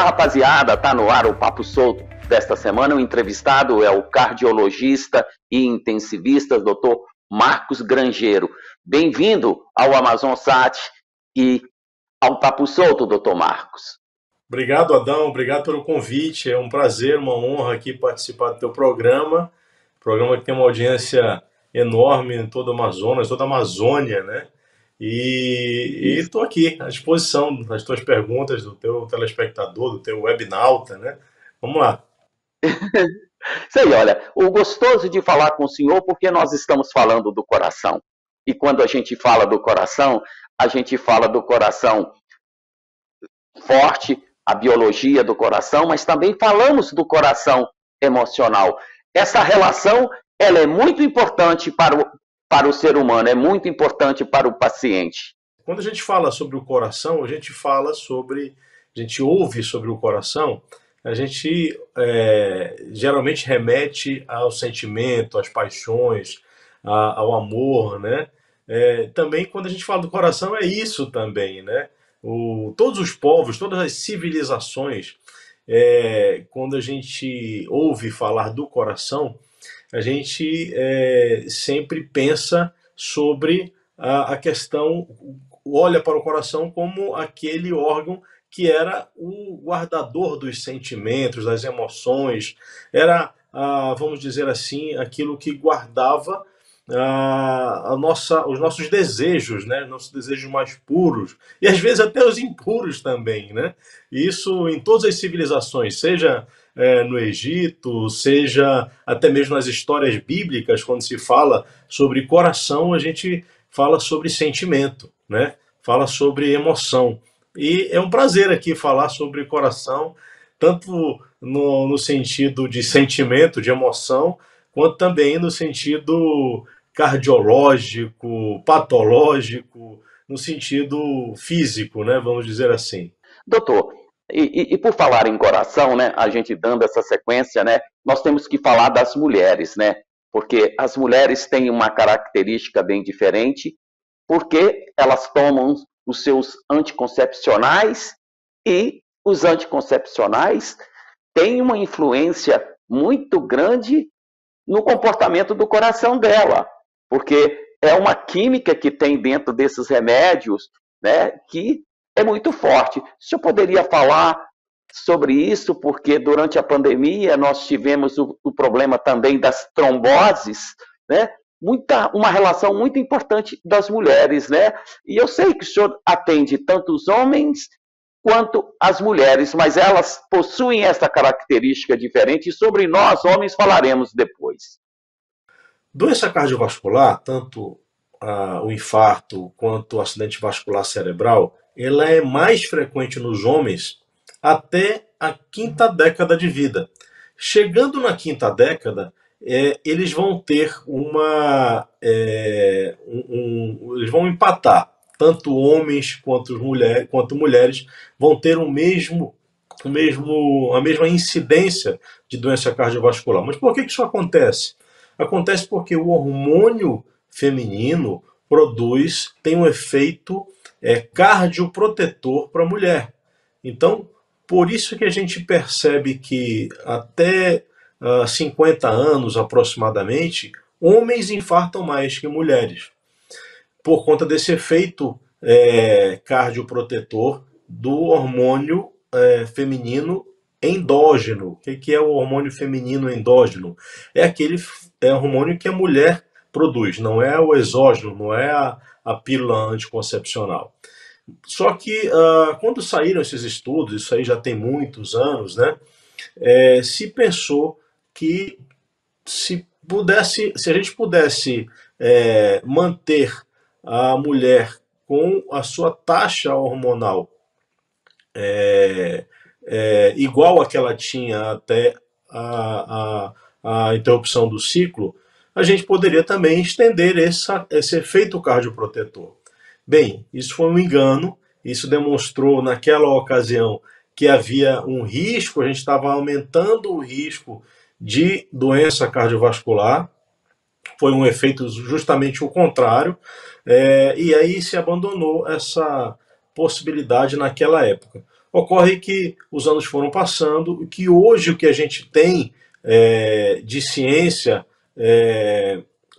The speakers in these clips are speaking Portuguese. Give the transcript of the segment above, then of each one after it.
Olá, rapaziada, tá no ar o Papo Solto desta semana. O entrevistado é o cardiologista e intensivista, Dr. Marcos Grangeiro. Bem-vindo ao Amazon Sat e ao Papo Solto, Dr. Marcos. Obrigado, Adão. Obrigado pelo convite. É um prazer, uma honra aqui participar do teu programa. Programa que tem uma audiência enorme em toda a Amazonas, toda a Amazônia, né? E estou aqui à disposição das tuas perguntas, do teu telespectador, do teu webnauta, né? Vamos lá. Sei, olha, o gostoso de falar com o senhor, porque nós estamos falando do coração. E quando a gente fala do coração, a gente fala do coração forte, a biologia do coração, mas também falamos do coração emocional. Essa relação, ela é muito importante para o ser humano, é muito importante para o paciente. Quando a gente fala sobre o coração, a gente ouve sobre o coração, a gente geralmente remete ao sentimento, às paixões, ao amor, né? Também quando a gente fala do coração é isso também, né? Todos os povos, todas as civilizações, quando a gente ouve falar do coração, a gente sempre pensa sobre a questão, olha para o coração como aquele órgão que era o guardador dos sentimentos, das emoções, era, vamos dizer assim, aquilo que guardava os nossos desejos, né? Nossos desejos mais puros, e às vezes até os impuros também, né? Isso em todas as civilizações, seja no Egito, seja até mesmo nas histórias bíblicas, quando se fala sobre coração, a gente fala sobre sentimento, né? Fala sobre emoção. E é um prazer aqui falar sobre coração, tanto no sentido de sentimento, de emoção, quanto também no sentido cardiológico, patológico, no sentido físico, né? Vamos dizer assim. Doutor, e por falar em coração, né, a gente dando essa sequência, né, nós temos que falar das mulheres, né, porque as mulheres têm uma característica bem diferente, porque elas tomam os seus anticoncepcionais e os anticoncepcionais têm uma influência muito grande no comportamento do coração dela, porque é uma química que tem dentro desses remédios, né, que é muito forte. O senhor poderia falar sobre isso, porque durante a pandemia nós tivemos o problema também das tromboses, né? Uma relação muito importante das mulheres, né? E eu sei que o senhor atende tanto os homens quanto as mulheres, mas elas possuem essa característica diferente, e sobre nós, homens, falaremos depois. Doença cardiovascular, tanto o infarto quanto o acidente vascular cerebral, ela é mais frequente nos homens até a quinta década de vida. Chegando na quinta década, eles vão ter eles vão empatar. Tanto homens quanto mulheres vão ter a mesma incidência de doença cardiovascular. Mas por que isso acontece? Acontece porque o hormônio feminino tem um efeito cardioprotetor para a mulher. Então, por isso que a gente percebe que até 50 anos aproximadamente, homens infartam mais que mulheres, por conta desse efeito cardioprotetor do hormônio feminino endógeno. O que é o hormônio feminino endógeno? É aquele hormônio que a mulher produz, não é o exógeno, não é a pílula anticoncepcional. Só que quando saíram esses estudos, isso aí já tem muitos anos, né? Se pensou que se a gente pudesse manter a mulher com a sua taxa hormonal igual a que ela tinha até a interrupção do ciclo, a gente poderia também estender esse efeito cardioprotetor. Bem, isso foi um engano, isso demonstrou naquela ocasião que havia um risco, a gente estava aumentando o risco de doença cardiovascular, foi um efeito justamente o contrário, e aí se abandonou essa possibilidade naquela época. Ocorre que os anos foram passando e que hoje o que a gente tem de ciência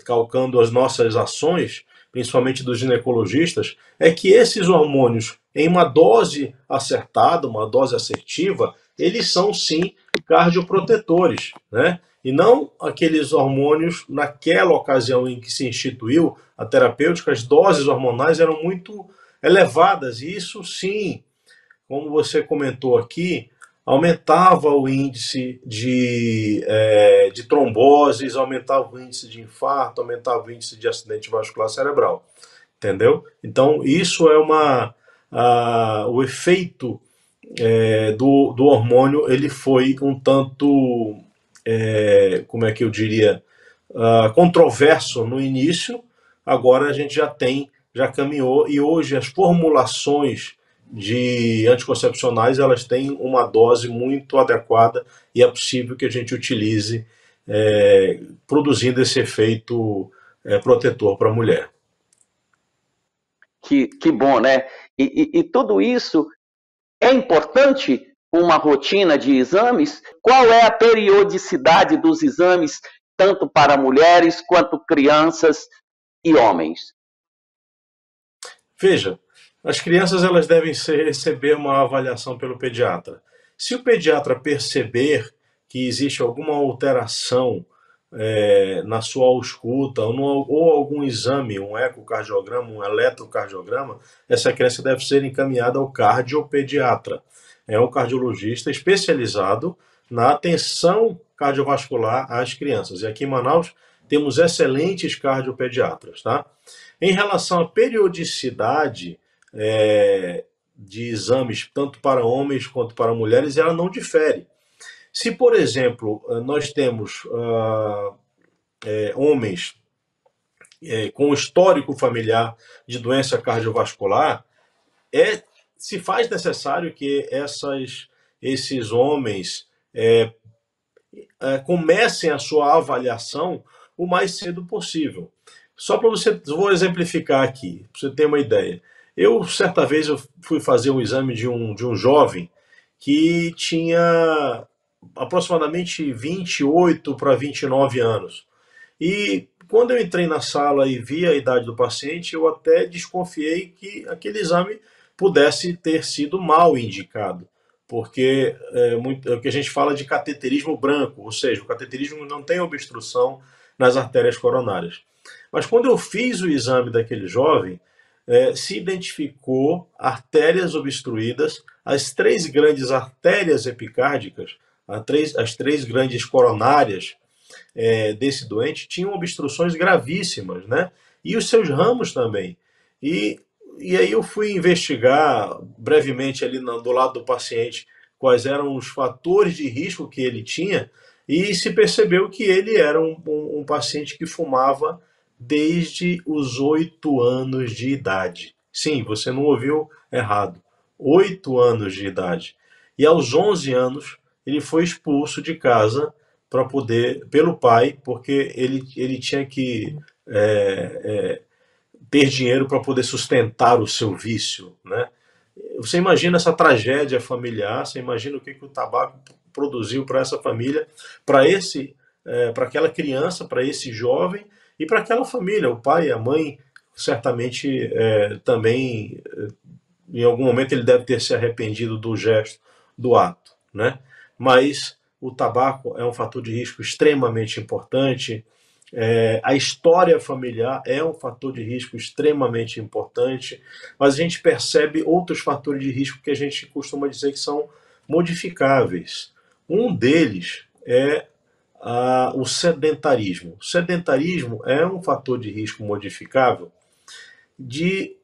calcando as nossas ações, principalmente dos ginecologistas, é que esses hormônios, em uma dose acertada, uma dose assertiva, eles são sim cardioprotetores, né? E não aqueles hormônios, naquela ocasião em que se instituiu a terapêutica, as doses hormonais eram muito elevadas, e isso sim, como você comentou aqui, aumentava o índice de tromboses, aumentava o índice de infarto, aumentava o índice de acidente vascular cerebral, entendeu? Então, isso é o efeito do hormônio, ele foi um tanto, como é que eu diria, controverso no início. Agora a gente já caminhou, e hoje as formulações de anticoncepcionais, elas têm uma dose muito adequada e é possível que a gente utilize produzindo esse efeito protetor para a mulher. Que bom, né? E tudo isso é importante, uma rotina de exames? Qual é a periodicidade dos exames, tanto para mulheres quanto crianças e homens? Veja, as crianças elas devem receber uma avaliação pelo pediatra. Se o pediatra perceber que existe alguma alteração na sua ausculta ou algum exame, um ecocardiograma, um eletrocardiograma, essa criança deve ser encaminhada ao cardiopediatra. É um cardiologista especializado na atenção cardiovascular às crianças. E aqui em Manaus temos excelentes cardiopediatras, tá? Em relação à periodicidade de exames, tanto para homens quanto para mulheres, ela não difere. Se, por exemplo, nós temos homens com histórico familiar de doença cardiovascular, se faz necessário que esses homens comecem a sua avaliação o mais cedo possível. Só para vou exemplificar aqui, para você ter uma ideia. Certa vez, eu fui fazer um exame de um jovem que tinha aproximadamente 28 para 29 anos. E quando eu entrei na sala e vi a idade do paciente, eu até desconfiei que aquele exame pudesse ter sido mal indicado, porque é o que a gente fala de cateterismo branco, ou seja, o cateterismo não tem obstrução nas artérias coronárias. Mas quando eu fiz o exame daquele jovem, se identificou artérias obstruídas, as 3 grandes artérias epicárdicas, as 3 grandes coronárias desse doente tinham obstruções gravíssimas, né? E os seus ramos também. E aí eu fui investigar brevemente ali do lado do paciente quais eram os fatores de risco que ele tinha, e se percebeu que ele era um paciente que fumava desde os 8 anos de idade. Sim, você não ouviu errado. 8 anos de idade. E aos 11 anos, ele foi expulso de casa pelo pai, porque ele tinha que ter dinheiro para poder sustentar o seu vício, né? Você imagina essa tragédia familiar, você imagina o que o tabaco produziu para essa família, para aquela criança, para esse jovem e para aquela família. O pai e a mãe, certamente, também, em algum momento, ele deve ter se arrependido do gesto, do ato, né? Mas o tabaco é um fator de risco extremamente importante. A história familiar é um fator de risco extremamente importante, mas a gente percebe outros fatores de risco que a gente costuma dizer que são modificáveis. Um deles é o sedentarismo. O sedentarismo é um fator de risco modificável que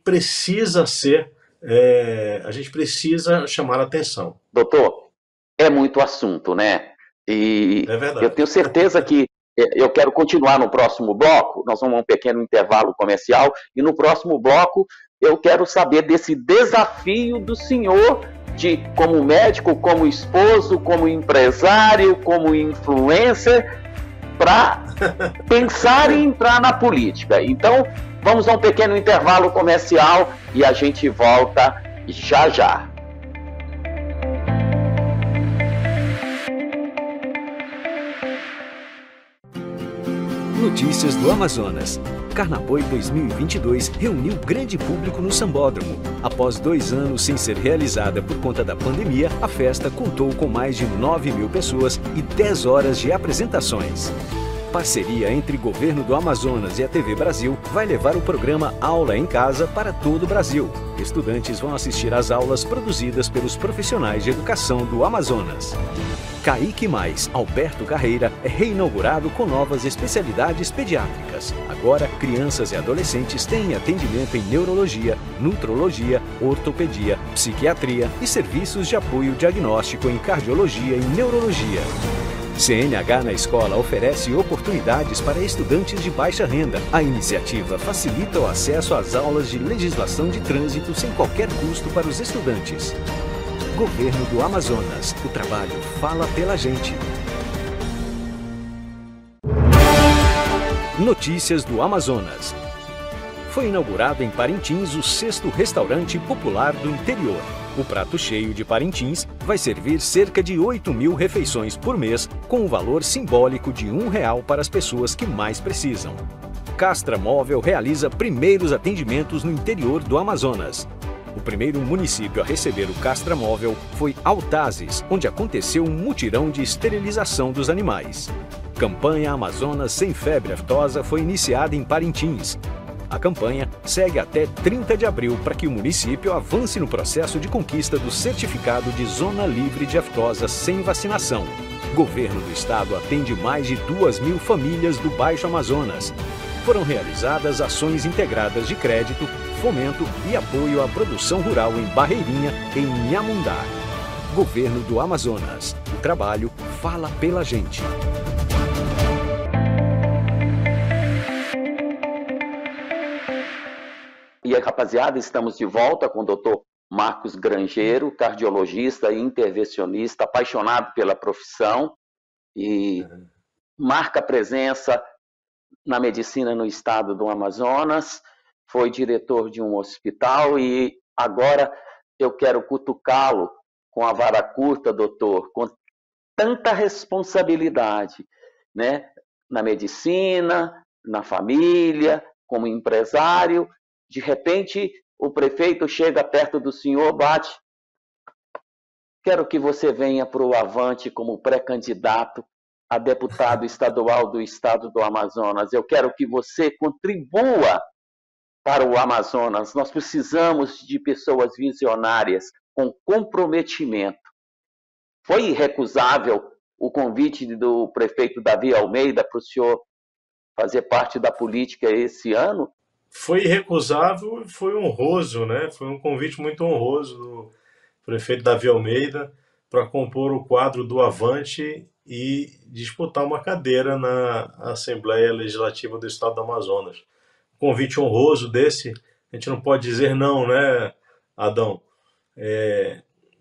precisa ser, a gente precisa chamar a atenção. Doutor, é muito assunto, né? E é verdade. Eu tenho certeza que eu quero continuar no próximo bloco. Nós vamos a um pequeno intervalo comercial e no próximo bloco eu quero saber desse desafio do senhor como médico, como esposo, como empresário, como influencer, para pensar em entrar na política. Então, vamos a um pequeno intervalo comercial e a gente volta já já. Notícias do Amazonas. Carnaboi 2022 reuniu grande público no Sambódromo. Após 2 anos sem ser realizada por conta da pandemia, a festa contou com mais de 9.000 pessoas e 10 horas de apresentações. Parceria entre Governo do Amazonas e a TV Brasil vai levar o programa Aula em Casa para todo o Brasil. Estudantes vão assistir às aulas produzidas pelos profissionais de educação do Amazonas. Caíque Mais Alberto Carreira é reinaugurado com novas especialidades pediátricas. Agora, crianças e adolescentes têm atendimento em neurologia, nutrologia, ortopedia, psiquiatria e serviços de apoio diagnóstico em cardiologia e neurologia. CNH na Escola oferece oportunidades para estudantes de baixa renda. A iniciativa facilita o acesso às aulas de legislação de trânsito sem qualquer custo para os estudantes. Governo do Amazonas. O trabalho fala pela gente. Notícias do Amazonas. Foi inaugurado em Parintins o 6º restaurante popular do interior. O prato cheio de Parintins vai servir cerca de 8.000 refeições por mês, com um valor simbólico de R$1 para as pessoas que mais precisam. Castra Móvel realiza primeiros atendimentos no interior do Amazonas. O primeiro município a receber o Castra Móvel foi Altazes, onde aconteceu um mutirão de esterilização dos animais. Campanha Amazonas Sem Febre Aftosa foi iniciada em Parintins. A campanha segue até 30 de abril para que o município avance no processo de conquista do certificado de Zona Livre de Aftosa sem vacinação. Governo do Estado atende mais de 2.000 famílias do Baixo Amazonas. Foram realizadas ações integradas de crédito, fomento e apoio à produção rural em Barreirinha, em Inhamundá. Governo do Amazonas. O trabalho fala pela gente. E aí, rapaziada, estamos de volta com o Dr. Marcos Grangeiro, cardiologista e intervencionista, apaixonado pela profissão e marca presença na medicina no estado do Amazonas, foi diretor de um hospital e agora eu quero cutucá-lo com a vara curta, doutor, com tanta responsabilidade, né? Na medicina, na família, como empresário. De repente, o prefeito chega perto do senhor, bate. Quero que você venha para o Avante como pré-candidato a deputado estadual do estado do Amazonas. Eu quero que você contribua para o Amazonas. Nós precisamos de pessoas visionárias, com comprometimento. Foi irrecusável o convite do prefeito Davi Almeida para o senhor fazer parte da política esse ano? Foi irrecusável e foi honroso, né? Foi um convite muito honroso do prefeito Davi Almeida para compor o quadro do Avante e disputar uma cadeira na Assembleia Legislativa do Estado do Amazonas. Um convite honroso desse, a gente não pode dizer não, né, Adão?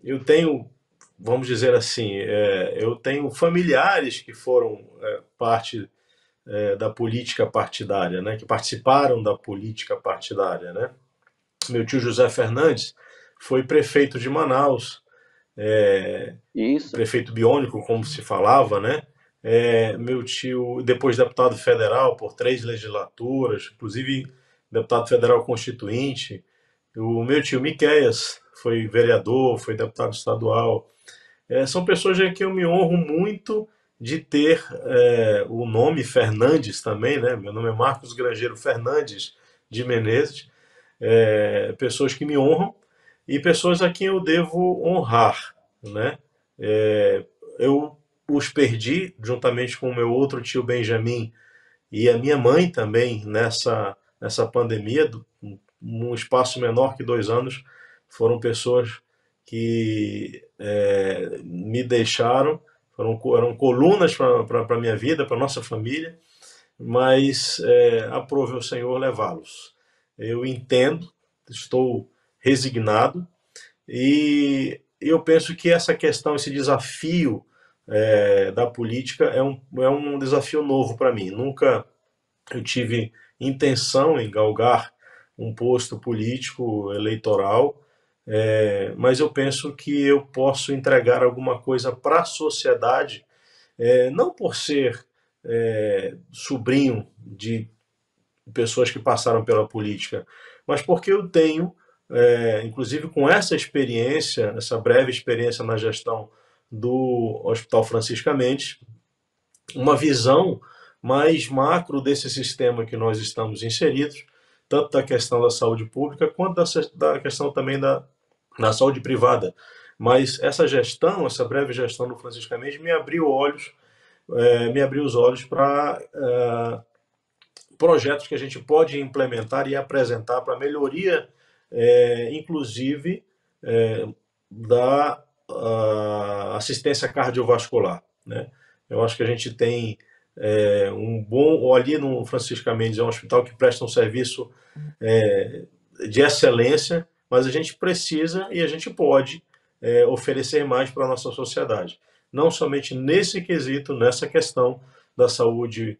Eu tenho, vamos dizer assim, eu tenho familiares que foram parte da política partidária, né, que participaram da política partidária, né? Meu tio José Fernandes foi prefeito de Manaus, prefeito biônico, como se falava, né? Meu tio, depois deputado federal por 3 legislaturas, inclusive deputado federal constituinte. O meu tio Miqueias foi vereador, foi deputado estadual. São pessoas em que eu me honro muito de ter o nome Fernandes também, né? Meu nome é Marcos Grangeiro Fernandes de Menezes. Pessoas que me honram e pessoas a quem eu devo honrar, né? Eu os perdi juntamente com o meu outro tio Benjamin e a minha mãe também nessa pandemia, num espaço menor que 2 anos. Foram pessoas que me deixaram, eram colunas para a minha vida, para a nossa família, mas aprove o Senhor levá-los. Eu entendo, estou resignado, e eu penso que essa questão, esse desafio da política é um desafio novo para mim. Nunca eu tive intenção em galgar um posto político eleitoral. Mas eu penso que eu posso entregar alguma coisa para a sociedade, não por ser sobrinho de pessoas que passaram pela política, mas porque eu tenho, inclusive com essa experiência, essa breve experiência na gestão do Hospital Francisca Mendes, uma visão mais macro desse sistema que nós estamos inseridos, tanto da questão da saúde pública quanto da questão também da saúde privada. Mas essa gestão, essa breve gestão do Francisca Mendes me abriu os olhos para projetos que a gente pode implementar e apresentar para melhoria, inclusive, da assistência cardiovascular, né? Eu acho que a gente tem um bom... Ali no Francisca Mendes é um hospital que presta um serviço de excelência, mas a gente precisa e a gente pode oferecer mais para a nossa sociedade. Não somente nesse quesito, nessa questão da saúde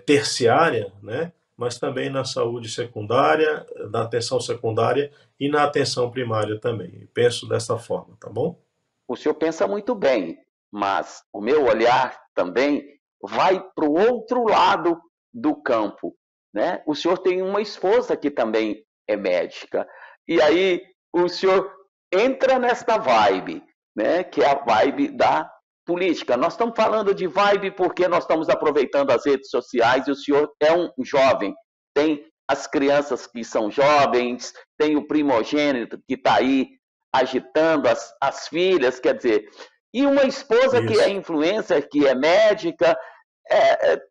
terciária, né? Mas também na saúde secundária, na atenção secundária e na atenção primária também. Penso dessa forma, tá bom? O senhor pensa muito bem, mas o meu olhar também vai para o outro lado do campo, né? O senhor tem uma esposa que também é médica, e aí o senhor entra nesta vibe, né? Que é a vibe da política. Nós estamos falando de vibe porque nós estamos aproveitando as redes sociais e o senhor é um jovem, tem as crianças que são jovens, tem o primogênito que está aí agitando as filhas, quer dizer, e uma esposa que é Isso. influencer, que é médica,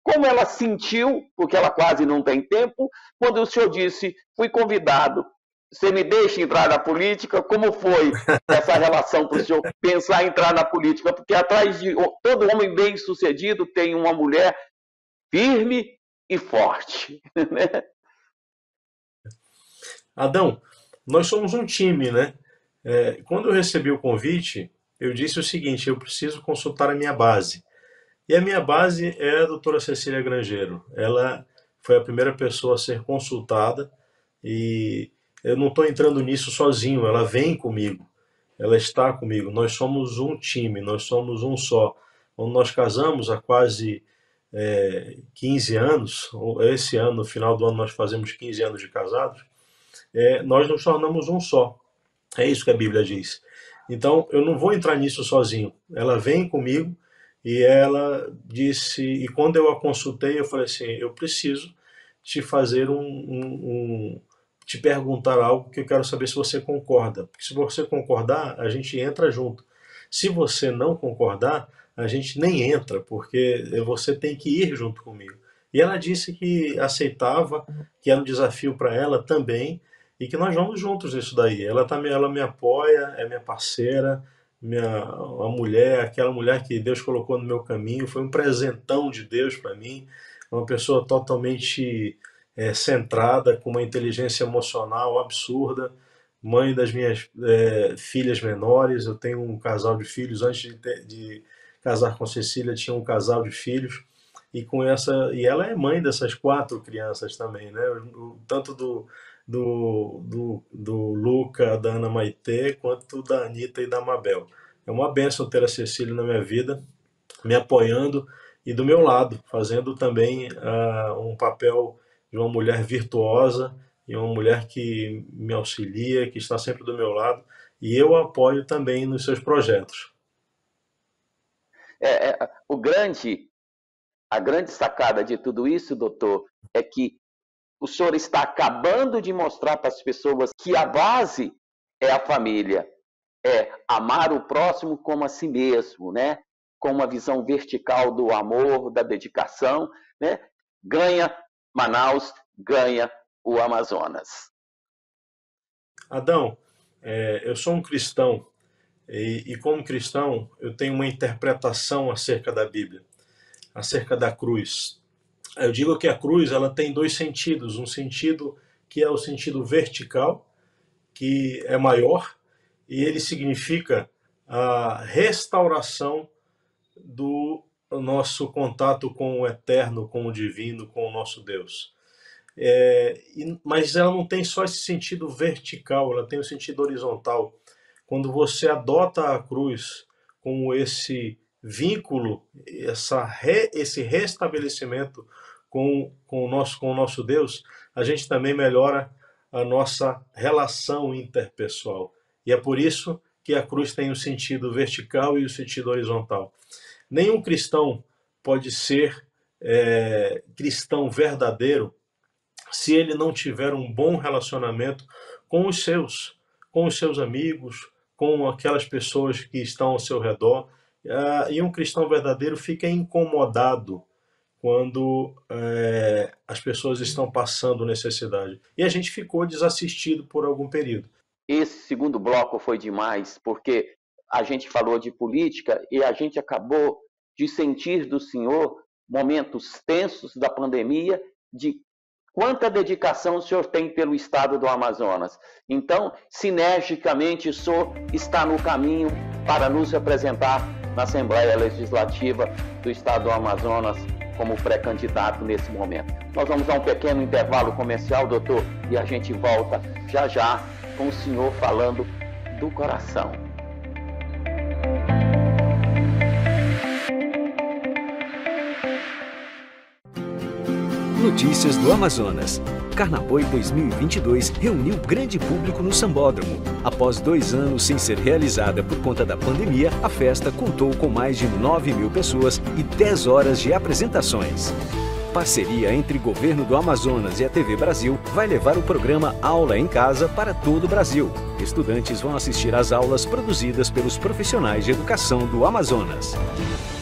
como ela sentiu, porque ela quase não tem tempo, quando o senhor disse, fui convidado, você me deixa entrar na política? Como foi essa relação para o senhor pensar em entrar na política? Porque atrás de todo homem bem-sucedido tem uma mulher firme e forte. Né? Adão, nós somos um time, né? Quando eu recebi o convite, eu disse o seguinte: eu preciso consultar a minha base. E a minha base é a doutora Cecília Grangeiro. Ela foi a primeira pessoa a ser consultada e eu não estou entrando nisso sozinho, ela vem comigo, ela está comigo. Nós somos um time, nós somos um só. Quando nós casamos há quase 15 anos, esse ano, no final do ano, nós fazemos 15 anos de casados, nós nos tornamos um só. É isso que a Bíblia diz. Então, eu não vou entrar nisso sozinho. Ela vem comigo e ela disse, e quando eu a consultei, eu falei assim, eu preciso te fazer te perguntar algo que eu quero saber se você concorda. Porque se você concordar, a gente entra junto. Se você não concordar, a gente nem entra, porque você tem que ir junto comigo. E ela disse que aceitava, que era um desafio para ela também, e que nós vamos juntos nisso daí. Ela me apoia, é minha parceira, a mulher, aquela mulher que Deus colocou no meu caminho, foi um presentão de Deus para mim, uma pessoa totalmente centrada, com uma inteligência emocional absurda, mãe das minhas filhas menores. Eu tenho um casal de filhos, antes de casar com Cecília, tinha um casal de filhos, e ela é mãe dessas 4 crianças também, né? Tanto do Luca, da Ana Maitê, quanto da Anitta e da Mabel. É uma bênção ter a Cecília na minha vida, me apoiando e do meu lado, fazendo também um papel de uma mulher virtuosa e uma mulher que me auxilia, que está sempre do meu lado, e eu a apoio também nos seus projetos. A grande sacada de tudo isso, doutor, é que o senhor está acabando de mostrar para as pessoas que a base é a família, é amar o próximo como a si mesmo, né? Com uma visão vertical do amor, da dedicação, né? Ganha Manaus, ganha o Amazonas. Adão, eu sou um cristão e como cristão eu tenho uma interpretação acerca da Bíblia, acerca da cruz. Eu digo que a cruz ela tem 2 sentidos, um sentido que é o sentido vertical, que é maior, e ele significa a restauração do nosso contato com o eterno, com o divino, com o nosso Deus. Mas ela não tem só esse sentido vertical, ela tem o sentido horizontal. Quando você adota a cruz como esse vínculo, esse restabelecimento com o nosso Deus, a gente também melhora a nossa relação interpessoal. E é por isso que a cruz tem o sentido vertical e o sentido horizontal. Nenhum cristão pode ser cristão verdadeiro se ele não tiver um bom relacionamento com os seus amigos, com aquelas pessoas que estão ao seu redor. E um cristão verdadeiro fica incomodado quando as pessoas estão passando necessidade. E a gente ficou desassistido por algum período. Esse segundo bloco foi demais, porque a gente falou de política e a gente acabou de sentir do senhor momentos tensos da pandemia, de quanta dedicação o senhor tem pelo estado do Amazonas. Então, sinergicamente, o senhor está no caminho para nos representar na Assembleia Legislativa do estado do Amazonas como pré-candidato nesse momento. Nós vamos a um pequeno intervalo comercial, doutor, e a gente volta já já com o senhor falando do coração. Notícias do Amazonas. Carnaboi 2022 reuniu grande público no Sambódromo. Após 2 anos sem ser realizada por conta da pandemia, a festa contou com mais de 9.000 pessoas e 10 horas de apresentações. Parceria entre o Governo do Amazonas e a TV Brasil vai levar o programa Aula em Casa para todo o Brasil. Estudantes vão assistir às aulas produzidas pelos profissionais de educação do Amazonas.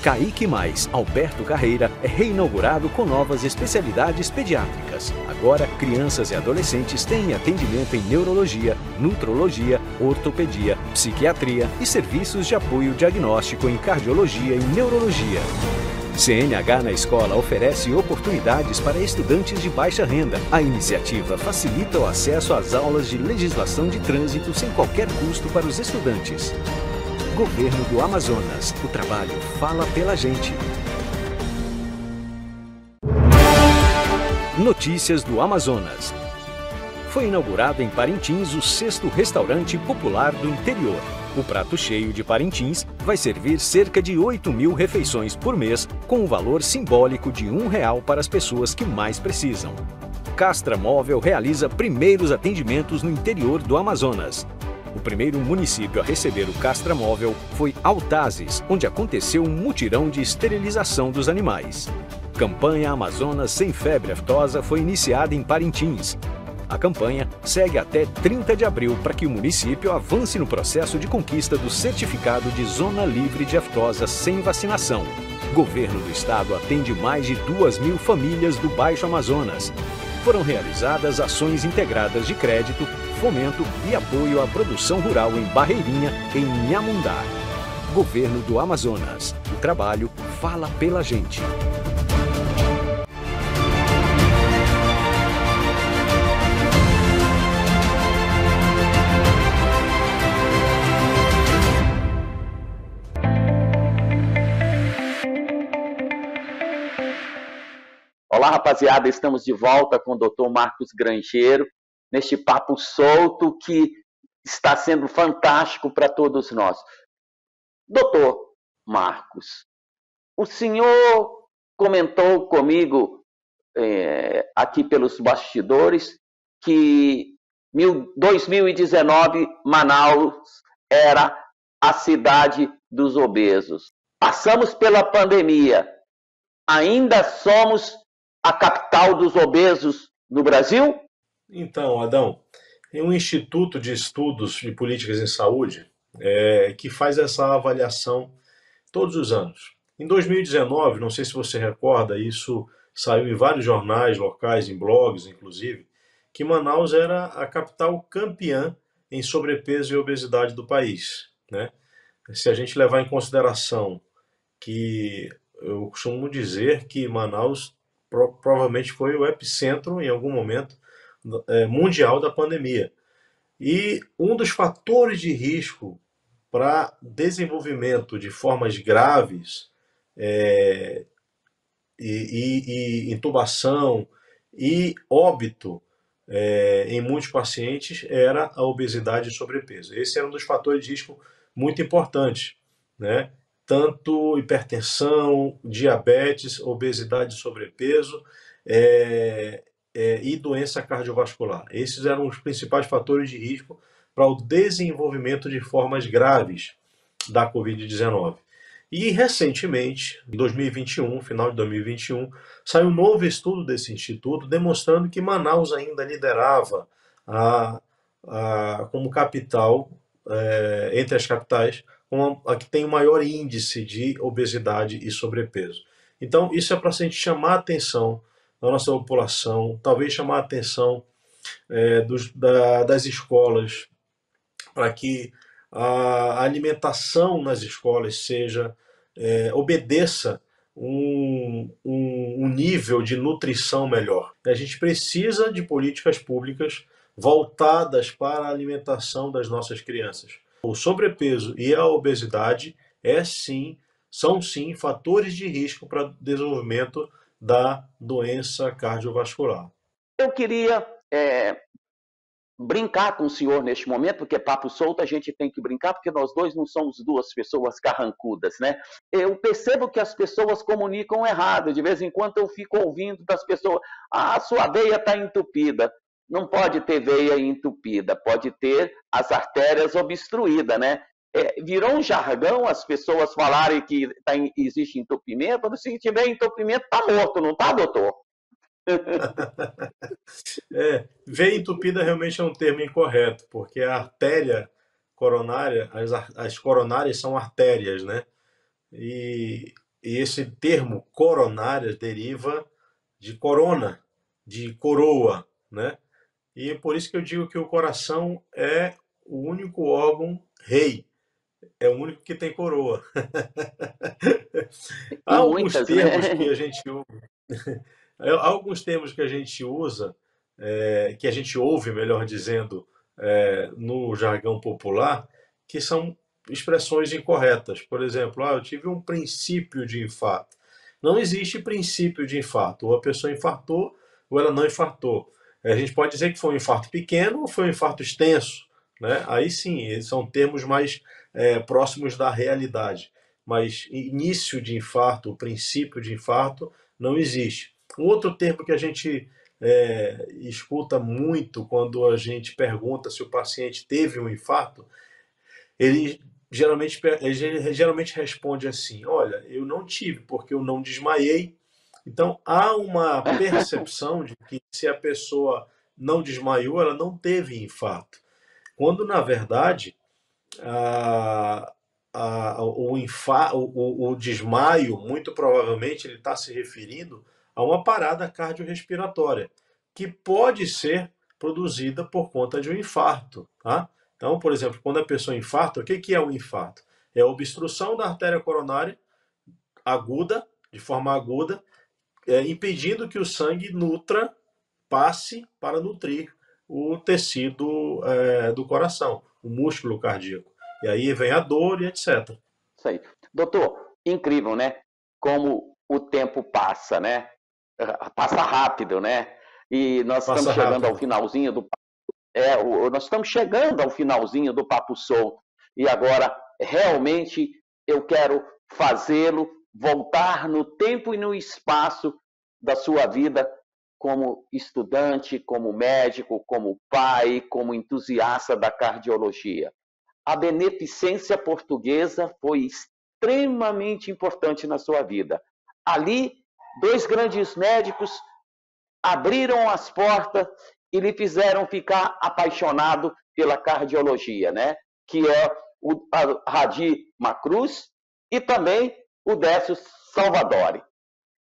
Caíque Mais Alberto Carreira é reinaugurado com novas especialidades pediátricas. Agora, crianças e adolescentes têm atendimento em neurologia, nutrologia, ortopedia, psiquiatria e serviços de apoio diagnóstico em cardiologia e neurologia. CNH na Escola oferece oportunidades para estudantes de baixa renda. A iniciativa facilita o acesso às aulas de legislação de trânsito sem qualquer custo para os estudantes. Governo do Amazonas. O trabalho fala pela gente. Notícias do Amazonas. Foi inaugurado em Parintins o 6º restaurante popular do interior. O prato cheio de Parintins vai servir cerca de 8.000 refeições por mês, com um valor simbólico de R$1 para as pessoas que mais precisam. Castra Móvel realiza primeiros atendimentos no interior do Amazonas. O primeiro município a receber o Castra Móvel foi Altazes, onde aconteceu um mutirão de esterilização dos animais. Campanha Amazonas Sem Febre Aftosa foi iniciada em Parintins. A campanha segue até 30 de abril para que o município avance no processo de conquista do certificado de Zona Livre de Aftosa sem vacinação. Governo do Estado atende mais de 2.000 famílias do Baixo Amazonas. Foram realizadas ações integradas de crédito, fomento e apoio à produção rural em Barreirinha, em Inhamundá. Governo do Amazonas. O trabalho fala pela gente. Olá, rapaziada, estamos de volta com o Dr. Marcos Grangeiro, neste papo solto que está sendo fantástico para todos nós. Doutor Marcos, o senhor comentou comigo aqui pelos bastidores que 2019 Manaus era a cidade dos obesos. Passamos pela pandemia, ainda somos a capital dos obesos no Brasil? Então, Adão, tem um Instituto de Estudos de Políticas em Saúde que faz essa avaliação todos os anos. Em 2019, não sei se você recorda, isso saiu em vários jornais locais, em blogs inclusive, que Manaus era a capital campeã em sobrepeso e obesidade do país, né? Se a gente levar em consideração que eu costumo dizer que Manaus provavelmente foi o epicentro, em algum momento, mundial da pandemia. E um dos fatores de risco para desenvolvimento de formas graves e intubação e óbito em muitos pacientes era a obesidade e sobrepeso. Esse era um dos fatores de risco muito importantes, né? Tanto hipertensão, diabetes, obesidade e sobrepeso e doença cardiovascular. Esses eram os principais fatores de risco para o desenvolvimento de formas graves da Covid-19. E recentemente, em 2021, final de 2021, saiu um novo estudo desse instituto demonstrando que Manaus ainda liderava como capital, entre as capitais, como a que tem o maior índice de obesidade e sobrepeso. Então, isso é para a gente chamar a atenção da nossa população, talvez chamar a atenção das escolas, para que a alimentação nas escolas obedeça um nível de nutrição melhor. A gente precisa de políticas públicas voltadas para a alimentação das nossas crianças. O sobrepeso e a obesidade são sim fatores de risco para o desenvolvimento da doença cardiovascular. Eu queria brincar com o senhor neste momento, porque papo solto a gente tem que brincar, porque nós dois não somos duas pessoas carrancudas, né? Eu percebo que as pessoas comunicam errado. De vez em quando eu fico ouvindo das pessoas: a sua veia está entupida. Não pode ter veia entupida, pode ter as artérias obstruídas, né? Virou um jargão as pessoas falarem que existe entupimento. Se tiver entupimento, está morto, não está, doutor? Veia entupida realmente é um termo incorreto, porque a artéria coronária, as coronárias são artérias, né? E esse termo coronária deriva de corona, de coroa, né? E é por isso que eu digo que o coração é o único órgão rei, é o único que tem coroa. Há alguns termos que a gente alguns termos que a gente usa, que a gente ouve, melhor dizendo, no jargão popular, que são expressões incorretas. Por exemplo, eu tive um princípio de infarto. Não existe princípio de infarto. Ou a pessoa infartou ou ela não infartou. A gente pode dizer que foi um infarto pequeno ou foi um infarto extenso, né? Aí sim, são termos mais próximos da realidade. Mas início de infarto, princípio de infarto, não existe. Um outro termo que a gente escuta muito quando a gente pergunta se o paciente teve um infarto, ele geralmente responde assim: olha, eu não tive porque eu não desmaiei. Então há uma percepção de que se a pessoa não desmaiou, ela não teve infarto. Quando na verdade o desmaio, muito provavelmente, ele está se referindo a uma parada cardiorrespiratória, que pode ser produzida por conta de um infarto. Tá? Então, por exemplo, quando a pessoa infarta, o que é um infarto? É a obstrução da artéria coronária aguda, de forma aguda, impedindo que o sangue passe para nutrir o tecido do coração, o músculo cardíaco. E aí vem a dor e etc. Isso aí. Doutor, incrível, né? Como o tempo passa, né? Passa rápido, né? E nós estamos chegando ao finalzinho do nós estamos chegando ao finalzinho do Papo Solto. E agora, realmente, eu quero fazê-lo voltar no tempo e no espaço da sua vida como estudante, como médico, como pai, como entusiasta da cardiologia. A beneficência portuguesa foi extremamente importante na sua vida. Ali, dois grandes médicos abriram as portas e lhe fizeram ficar apaixonado pela cardiologia, né? Que é o Radi Macruz e também o Décio Salvadori.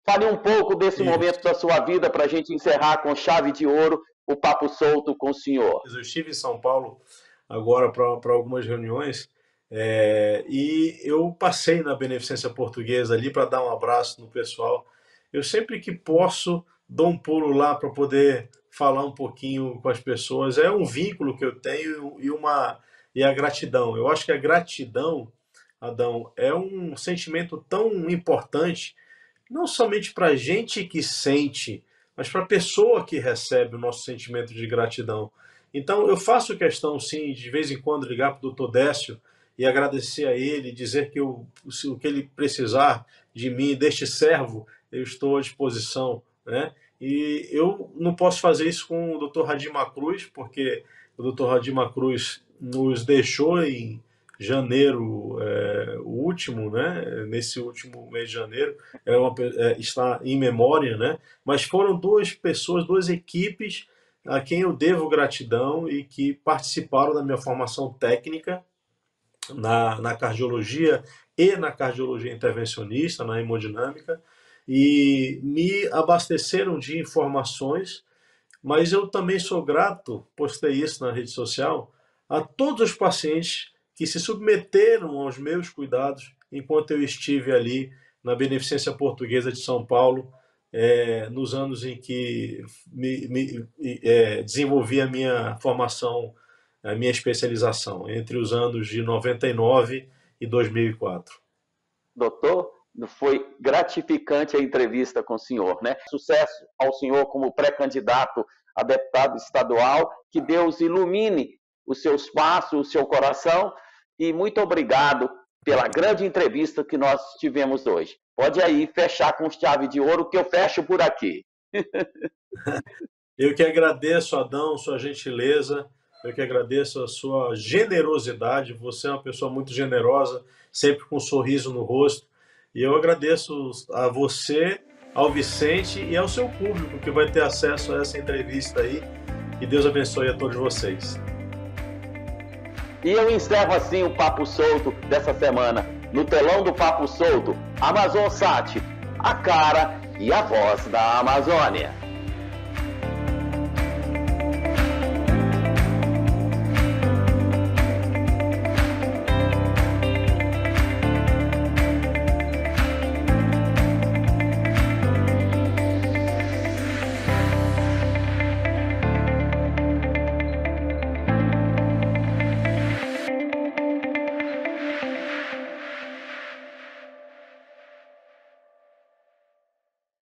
Fale um pouco desse momento da sua vida para a gente encerrar com chave de ouro o Papo Solto com o senhor. Eu estive em São Paulo agora para algumas reuniões e eu passei na Beneficência Portuguesa ali para dar um abraço no pessoal. Eu sempre que posso dou um pulo lá para poder falar um pouquinho com as pessoas. É um vínculo que eu tenho e a gratidão. Eu acho que a gratidão, Adão, é um sentimento tão importante, não somente para a gente que sente mas para a pessoa que recebe o nosso sentimento de gratidão. Então, eu faço questão, sim, de vez em quando ligar para o Dr. Décio e agradecer a ele, dizer que o que ele precisar de mim, deste servo, eu estou à disposição, né? E eu não posso fazer isso com o Dr. Radim Macruz, porque o Dr. Radim Macruz nos deixou em janeiro, o último, né? Nesse último mês de janeiro, está em memória, né? Mas foram duas pessoas, duas equipes a quem eu devo gratidão e que participaram da minha formação técnica na cardiologia e na cardiologia intervencionista, na hemodinâmica, e me abasteceram de informações, mas eu também sou grato, postei isso na rede social, a todos os pacientes que se submeteram aos meus cuidados enquanto eu estive ali na Beneficência Portuguesa de São Paulo, nos anos em que desenvolvi a minha formação, a minha especialização, entre os anos de 99 e 2004. Doutor, foi gratificante a entrevista com o senhor, né? Sucesso ao senhor como pré-candidato a deputado estadual, que Deus ilumine os seus passos, o seu coração, e muito obrigado pela grande entrevista que nós tivemos hoje. Pode aí fechar com chave de ouro, que eu fecho por aqui. Eu que agradeço, Adão, sua gentileza, eu que agradeço a sua generosidade, você é uma pessoa muito generosa, sempre com um sorriso no rosto, e eu agradeço a você, ao Vicente e ao seu público que vai ter acesso a essa entrevista aí, e Deus abençoe a todos vocês. E eu encerro assim o Papo Solto dessa semana. No telão do Papo Solto, Amazon Sat, a cara e a voz da Amazônia.